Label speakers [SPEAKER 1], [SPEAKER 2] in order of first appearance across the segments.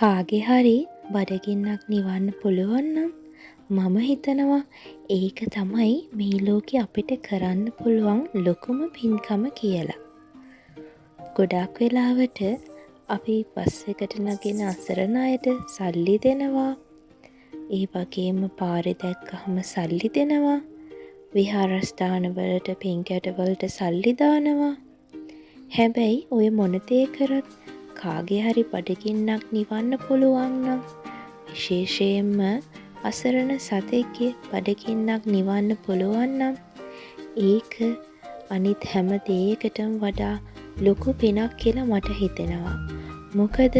[SPEAKER 1] කාගේ හරි බඩගින්නක් නිවන්න පුළුවන් නම් මම හිතනවා ඒක තමයි මේ ලෝකේ අපිට කරන්න පුළුවන් ලොකුම පින්කම කියලා. ගොඩාක් වෙලාවට අපි බස් එකට නගින අසරණ අයට සල්ලි දෙනවා. ඒ වගේම පාරේ දැක්කහම සල්ලි දෙනවා. විහාරස්ථානවලට පින්කැටවලට සල්ලි දානවා. හැබැයි ඔය මොන දේ කරත් කාගේ හරි බඩගින්නක් නිවන්න පුළුවන් නම් විශේෂයෙන්ම අසරණ සතෙක්ගේ බඩගින්නක් නිවන්න පුළුවන් නම් ඒක අනිත් හැම දෙයකටම වඩා ලොකු පිනක් කියලා මට හිතෙනවා. මොකද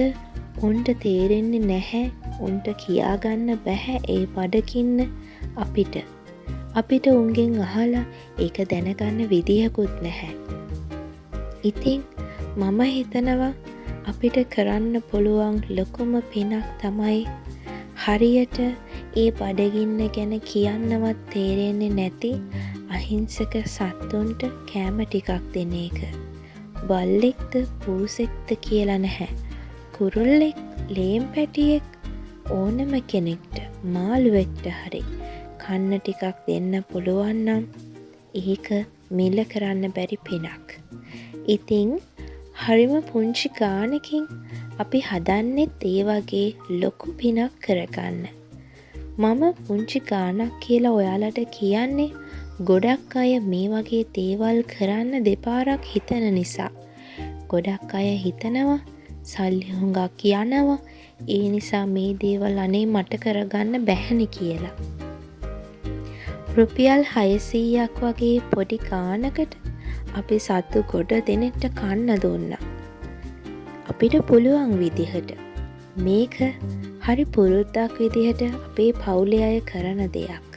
[SPEAKER 1] උන්ට තේරෙන්නේ නැහැ, උන්ට කියාගන්න බැහැ ඒ බඩගින්න අපිට උන්ගෙන් අහලා ඒක දැනගන්න විදිහකුත් නැහැ. ඉතින් මම හිතනවා අපිට කරන්න පුළුවන් ලොකුම පිනක් තමයි හරියට ඒ බඩගින්න ගැන කියන්නවත් තේරෙන්නේ නැති අහිංසක සත්තුන්ට කෑම ටිකක් දෙන එක. බල්ලෙක්ද පූසෙක්ද කියලා නැහැ. කුරුල්ලෙක්, ලේම් පැටියෙක්, ඕනම කෙනෙක්ට, මාළුවෙක්ට හරි කන්න ටිකක් දෙන්න පුළුවන් නම් ඒක මිල කරන්න බැරි පිනක්. ඉතින් හරිම පුංචි ගානකින් අපි හදන්නෙත් ඒ වගේ ලොකු පිනක් කරගන්න. මම පුංචි ගානක් කියලා ඔයාලට කියන්නේ ගොඩක් අය මේ වගේ දේවල් කරන්න දෙපාරක් හිතන නිසා. ගොඩක් අය හිතනවා සල්ලි හුඟක් යනවා, ඒ නිසා මේ දේවල් අනේ මට කරගන්න බැහැනේ කියලා. රුපියල් 600ක් වගේ පොඩි ගානකට අපි සත්තු ගොඩ දෙනෙක්ට කන්න දුන්නා. අපිට පුළුවන් විදිහට මේක හරි පුරුද්දක් විදිහට අපේ පවුලේ අය කරන දෙයක්.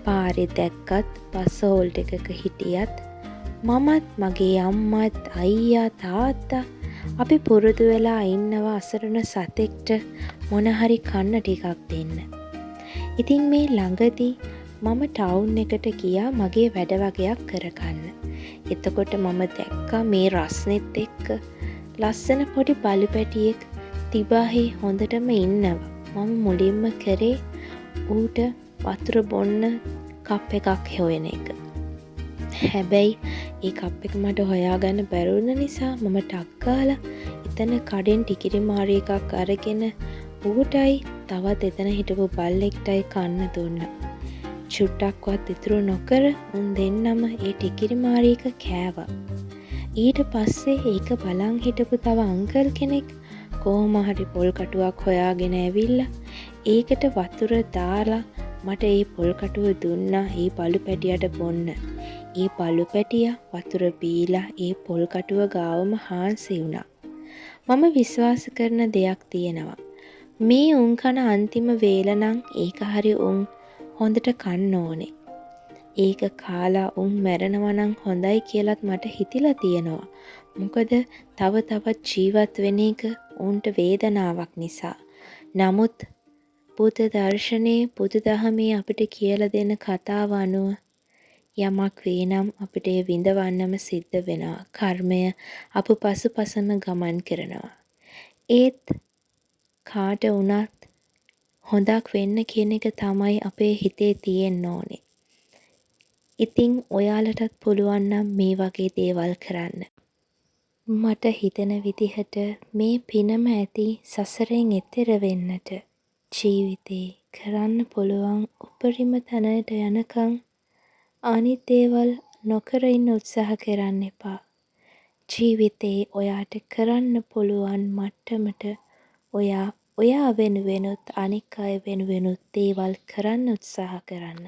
[SPEAKER 1] පාරේ දැක්කත්, බස් හෝල්ට් එකක හිටියත්, මමත් මගේ අම්මත් අයියා තාත්තා අපි පුරුදු වෙලා ඉන්නවා අසරණ සතෙක්ට මොන හරි කන්න ටිකක් දෙන්න. ඉතින් මේ ළඟදී මම ටවුන් එකට ගියා මගේ වැඩ වගයක් කරගන්න. එතකොට මම දැක්කා මේ රස්නෙත් එක්ක ලස්සන පොඩි බලු පැටියෙක් තිබාහේ හොඳටම ඉන්නවා. මම මුලින්ම කරේ ඌට වතුර බොන්න කප් එකක් හොයන එක. හැබැයි ඒ කප් එක මට හොයාගන්න බැරුණ නිසා මම ටක් ගාලා එතන කඩෙන් ටිකිරි මාරි එකක් අරගෙන ඌටයි තවත් එතන හිටපු බල්ලෙක්ටයි කන්න දුන්නා. චුට්ටක්වත් ඉතුරු නොකර උන් දෙන්නම ඒ ටිකිරි මාරි එක කෑවා. ඊට පස්සේ ඒක බලන් හිටපු තව අංකල් කෙනෙක් කොහොම හරි පොල් කටුවක් හොයාගෙන ඇවිල්ලා ඒකට වතුර දාලා මට ඒ පොල් කටුව දුන්නා ඒ බලු පැටියට බොන්න. ඒ බලු පැටියා වතුර බීලා ඒ පොල් කටුව ගාවම හාන්සි වුණා. මම විශ්වාස කරන දෙයක් තියෙනවා. මේ උන් කන අන්තිම වේල නම් ඒක හරි උන් හොඳට කන්න ඕනේ. ඒක කාලා උන් මැරෙනවා නම් හොඳයි කියලාත් මට හිතිලා තියෙනවා. මොකද තව තවත් ජීවත් වෙන එක උන්ට වේදනාවක් නිසා. නමුත් බුද්ධ දර්ශනයේ බුදුදහමේ අපිට කියලා දෙන කතාව අනුව යමක් වේ නම් අපිට ඒ විඳවන්නම සිද්ධ වෙනවා. කර්මය අප පසුපසම ගමන් කරනවා. ඒත් කාට වුණත් හොඳක් වෙන්න කියන එක තමයි අපේ හිතේ තියෙන්න ඕනේ. ඉතින් ඔයාලටත් පුළුවන් නම් මේ වගේ දේවල් කරන්න. මට හිතෙන විදිහට මේ පිනම ඇති සසරෙන් එතෙර වෙන්නට ජීවිතේ කරන්න පුළුවන් උපරිම තැනට යනකම් අනිත් දේවල් නොකර ඉන්න උත්සාහ කරන්න එපා. ජීවිතේ ඔයාට කරන්න පුළුවන් මට්ටමට ඔයා වෙනුවෙනුත් අනික් අය වෙනුවෙනුත් දේවල් කරන්න උත්සාහ කරන්න.